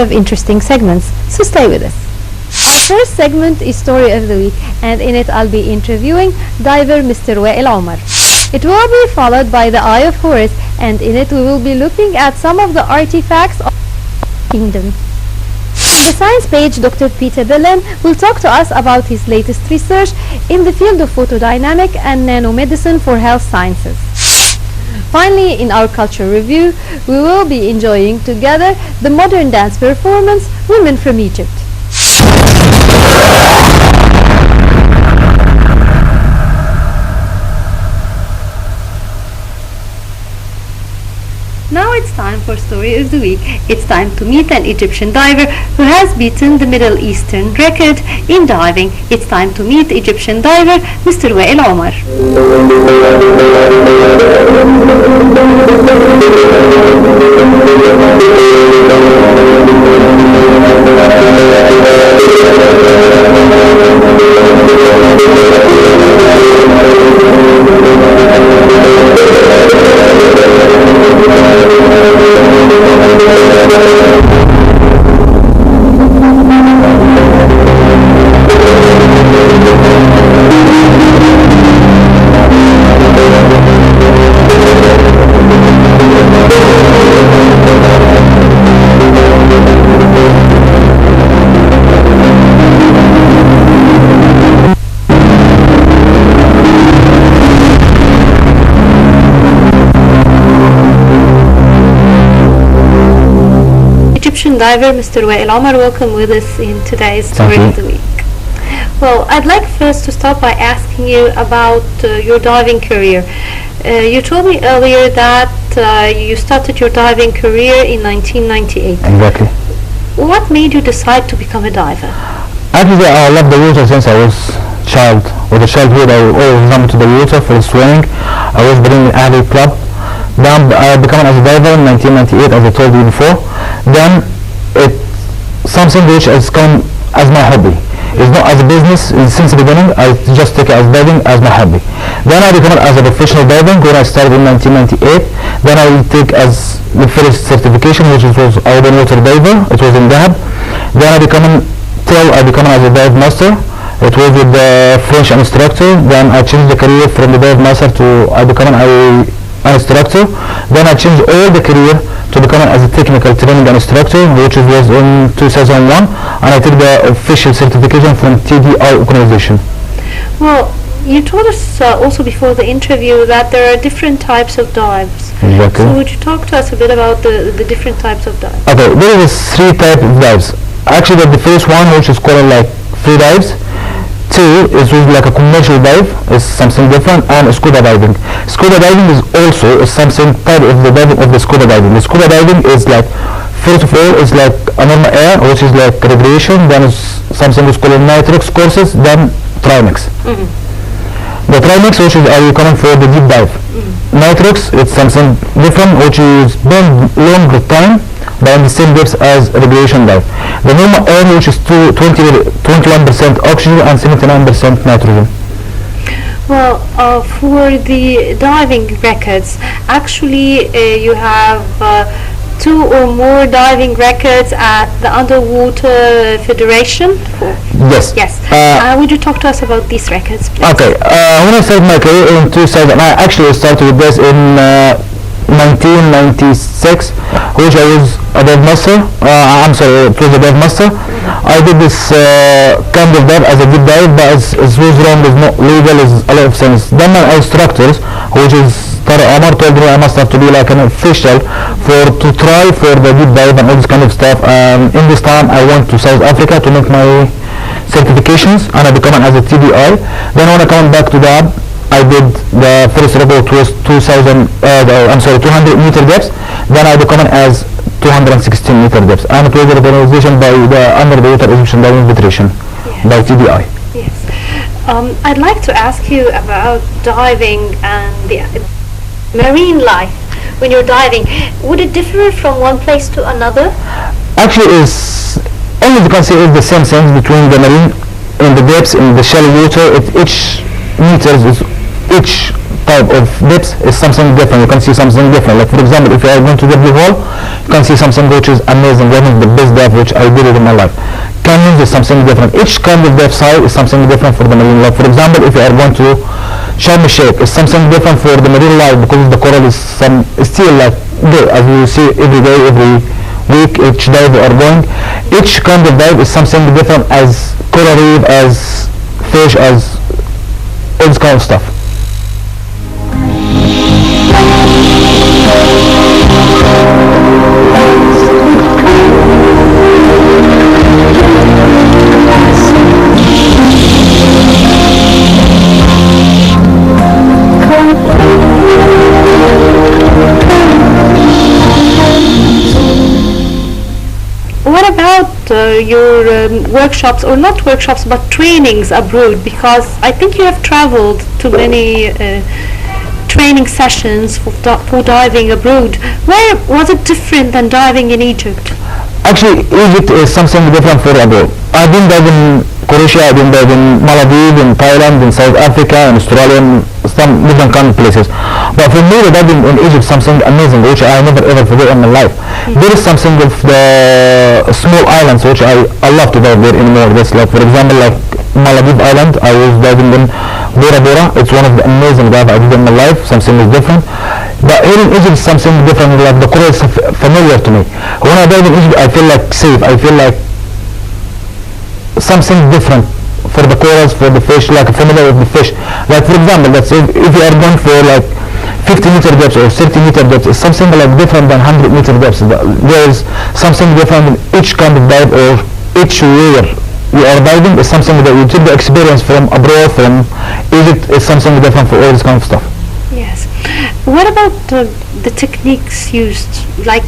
of interesting segments, so stay with us. Our first segment is Story of the Week, and in it I'll be interviewing diver Mr. Wael Omar. It will be followed by the Eye of Horus, and in it we will be looking at some of the artifacts of the kingdom. On the science page, Dr. Peter Billen will talk to us about his latest research in the field of photodynamic and nanomedicine for health sciences. Finally, in our culture review, we will be enjoying together the modern dance performance Women from Egypt. Now it's time for Story of the Week. It's time to meet an Egyptian diver who has beaten the Middle Eastern record in diving. It's time to meet Egyptian diver Mr. Wael Omar. Egyptian diver Mr. Wael Omar, welcome with us in today's Story of the Week. Well, I'd like first to start by asking you about your diving career. You told me earlier that you started your diving career in 1998. Exactly. What made you decide to become a diver? Actually, I love the water since I was child. With a childhood, I always jumped to the water for swimming. I was playing in Ahli club. Then I became as a diver in 1998, as I told you before. Then it's something which has come as my hobby. It's not as a business since the beginning. I just take it as diving as my hobby. Then I became as a professional diving when I started in 1998. Then I take as the first certification, which was open water diver. It was in Dahab. Then I become as a dive master. It was with the French instructor. Then I changed the career from the dive master to I become an instructor. Then I changed all the career to become as a technical training instructor, which was in 2001, and I took the official certification from TDI organization. Well, you told us also before the interview that there are different types of dives. Exactly. So would you talk to us a bit about the different types of dives? Okay, there is three types of dives. Actually, the first one, which is called like free dives. Two is like a commercial dive, is something different, and scuba diving. Scuba diving is also something part of the diving of the scuba diving. The scuba diving is like, first of all, is like a normal air, which is like recreation. Then is something is called nitrox courses. Then trimix. The trimix, which is are you coming for the deep dive. Nitrox, it's something different, which is been longer time, but in the same depth as recreation dive. The normal air, which is 21% oxygen and 79% nitrogen. Well, for the diving records, actually you have 2 or more diving records at the Underwater Federation? Yes. Yes. Would you talk to us about these records, please? Okay. When I started my career in 2000, I actually started with this in 1996, which I was a dive master. It was a dive master. I did this kind of dive as a deep dive, but it was wrong, it's not legal, it's a lot of things. Then my instructors, which is Omar, told me I must have to be like an official to try for the deep dive and all this kind of stuff. In this time, I went to South Africa to make my certifications, and I became as a TDI. Then when I came back to that, I did the first record was 200 meter depth. Then I became as 216 meter depth, and it was an organization by the Under the Water Egyptian Diving Federation, by TDI. Yes. I'd like to ask you about diving and the marine life. When you're diving, would it differ from one place to another? Actually, it's only you can say it's the same thing between the marine and the depths in the shallow water. Each meters is each type of depths is something different. You can see something different. Like for example, if you are going to the blue hole, you can see something which is amazing, one of the best dive which I did it in my life. Canyons is something different. Each kind of depth size is something different for the marine life. For example, if you are going to Sharm el-Sheikh, it's something different for the marine life because the coral is still like there, as you see every day, every week, each dive we are going. Each kind of dive is something different, as coral reef, as fish, as all this kind of stuff. What about your workshops, or not workshops, but trainings abroad? Because I think you have traveled to many training sessions for diving abroad. Where was it different than diving in Egypt? Actually, Egypt is something different for abroad. I've been diving in Croatia, I've been diving in Maldives, in Thailand, in South Africa, in Australia, in some different kind of places. But for me, diving in Egypt is something amazing, which I never ever forget in my life. There is something of the small islands which I love to dive there anymore. That's like, for example, like Maldives Island, I was diving in Bora Bora. It's one of the amazing dives I did in my life. Something is different. But here in Egypt, something different. Like the coral is familiar to me. When I dive in Egypt, I feel like safe. I feel like something different for the corals, for the fish, like familiar with the fish. Like for example, let's say if you are going for like 50-meter depth or 30-meter depth, it's something like different than 100-meter depth. There is something different in each kind of dive, or each layer you are diving is something that you take the experience from abroad, from Egypt, is something different for all this kind of stuff. Yes. What about the techniques used? Like,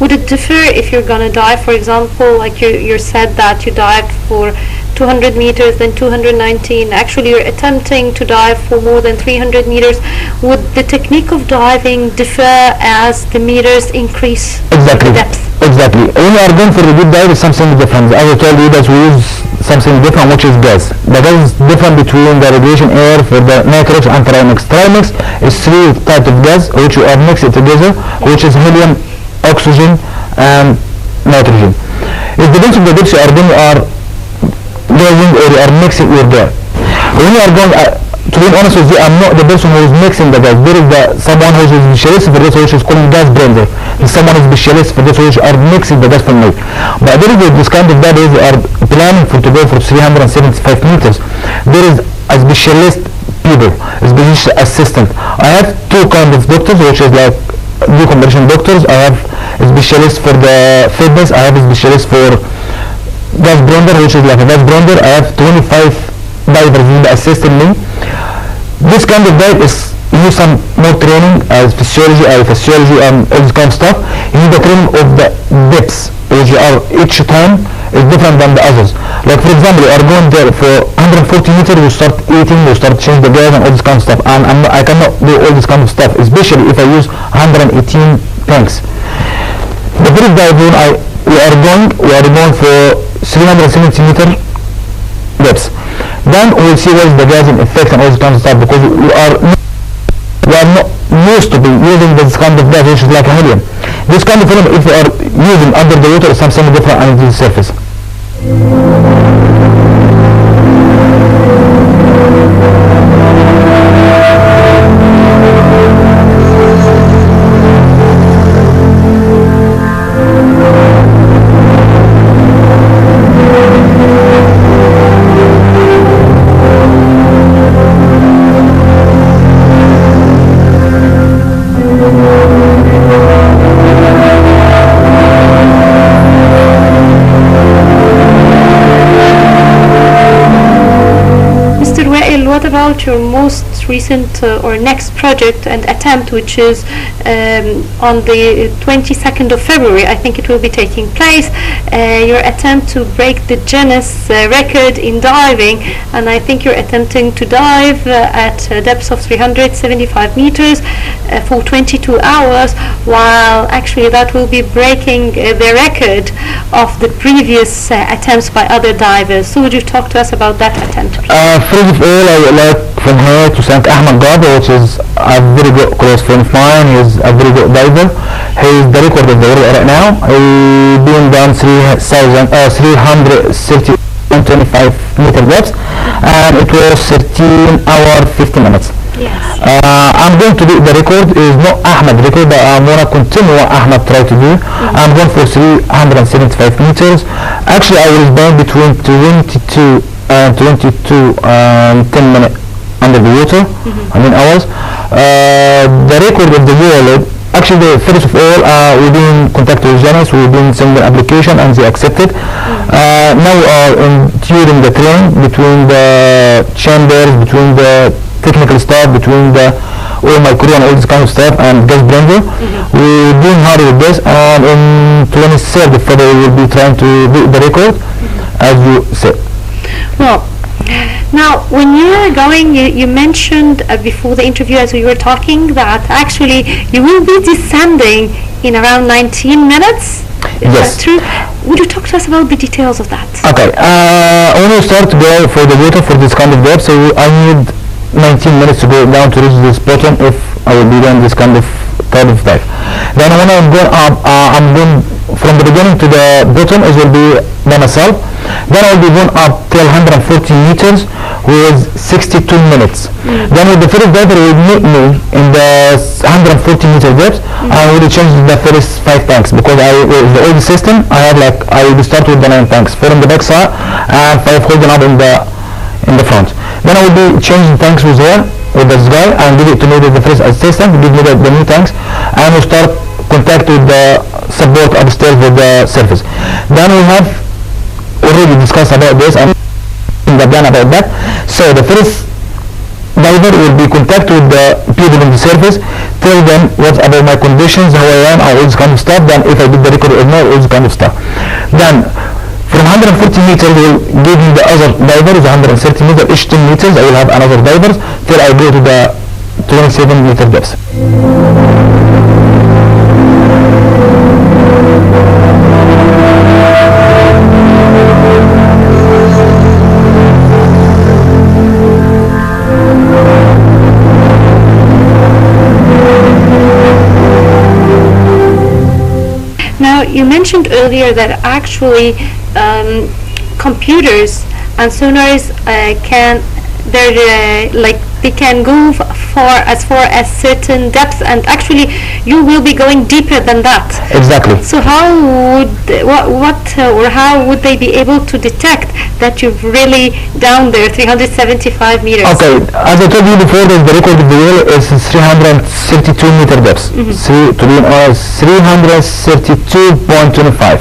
would it differ if you're gonna dive, for example, like you said that you dived for 200 meters, then 219. Actually, you're attempting to dive for more than 300 meters. Would the technique of diving differ as the meters increase? Exactly. The depth? Exactly. When you are going for the deep dive, it's something different. As I told you that we use something different, which is gas. The gas is different between the radiation air for the nitrox and trimix. Trimix is three types of gas which you are mixed together, which is helium, oxygen, and nitrogen. It depends on the depth you are going, you are gassing or you are mixing your gas. When you are going, to be honest with you, I'm not the person who is mixing the gas. There is someone who is specialist for this, which is called gas blender. Someone is specialist for this, which are mixing the gas for me. But there is this kind of dive who are planning to go for 375 meters. There is a specialist people, a specialist assistant. I have two kind of doctors, which is like decompression doctors. I have a specialist for the fitness. I have a specialist for gas blender, which is like a gas blender. I have 25 divers who assisting me. This kind of dive is need some more training as physiology and all this kind of stuff. You need the training of the depths, which are each time is different than the others. Like for example, you are going there for 140 meters, you start eating, you start changing the gas and all this kind of stuff. And I cannot do all this kind of stuff, especially if I use 118 tanks. The first dive when we are going for 370 meter depths. Then we'll see what is the gas and effect and all this kind of stuff, because we are not used to be using this kind of gas, which is like a helium. This kind of helium, if we are using under the water, is something different under the surface. What about your most recent or next project and attempt, which is on the 22nd of February, I think it will be taking place, your attempt to break the Guinness record in diving, and I think you're attempting to dive at depths of 375 meters for 22 hours, while actually that will be breaking the record of the previous attempts by other divers. So would you talk to us about that attempt, please? First of all, I would like from here to thank Ahmed Gaba, which is a very good close friend of mine. He's a very good diver. He's the record of the world right now. He's been down 330.25 meter depth, and it was 13 hour 50 minutes. Yes. I'm going to do the record is not Ahmed record, but I'm going to continue what Ahmed tried to do. I'm going for 375 meters. Actually, I was bound between 22 and 10 minutes under the water. I mean hours. The record of the world. Actually, first of all, we've been contacted with Janice, we've been sending the application and they accepted. Now we are during the training between the chambers, between the technical staff, between the all my crew and all this kind of stuff and guest blender. We're doing hard with this, and on 23rd of February we'll be trying to beat the record, as you said. Well, now, when you were going, you mentioned before the interview as we were talking that actually you will be descending in around 19 minutes. Is Yes. that true? Would you talk to us about the details of that? Okay, when you start to go for the water for this kind of depth, so I need 19 minutes to go down to reach this bottom if I will be doing this kind of type of dive. Then when I'm going up, I'm going from the beginning to the bottom, it will be by myself. Then I'll be going up till 140 meters with 62 minutes. Then with the first diver will meet me in the 140 meter depth, I will change the first 5 tanks because with the old system I have like I will start with the 9 tanks, 4 on the back side and 5 holding up in the front. Then I will be changing tanks with her, with this guy, and give it to me the first assistant, give me the new tanks, and we'll start contact with the support upstairs with the surface. Then we have already discussed about this and in the plan about that. So the first diver will be contact with the people on the surface, tell them what about my conditions, how I am, all this kind of stuff, then if I did the record or not, all this kind of stuff. Then from 140 meters they will give me the other divers, 130 meters, each 10 meters I will have another divers till I go to the 27 meter depth. Now, you mentioned earlier that actually computers and sonars they can go as far as certain depths, and actually you will be going deeper than that. Exactly. So how would they be able to detect that you've really down there 375 meters? Okay, as I told you before, the record of the world is 332 meter depth. To be honest, 332.25.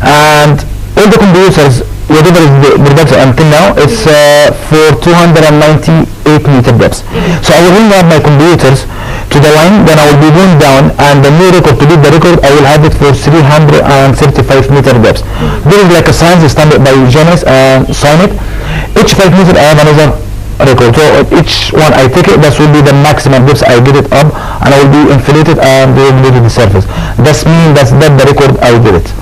And all the computers, whatever is the depth until now, it's for 298 meter depth. So I will bring up my computers to the line, then I will be going down, and the new record, to beat the record, I will have it for 335 meter depth. There is like a sign stamped by Jonas and sign it. Each 5 meters I have another record. So each one I take it, that will be the maximum depth I get it up, and I will be inflated and they will to the surface. That's the record I did it.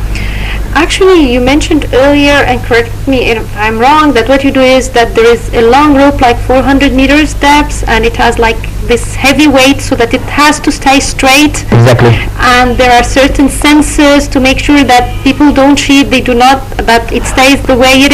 Actually, you mentioned earlier, and correct me if I'm wrong, that what you do is that there is a long rope like 400 meters depth, and it has like this heavy weight so that it has to stay straight. Exactly. And there are certain sensors to make sure that people don't cheat, that it stays the way it is.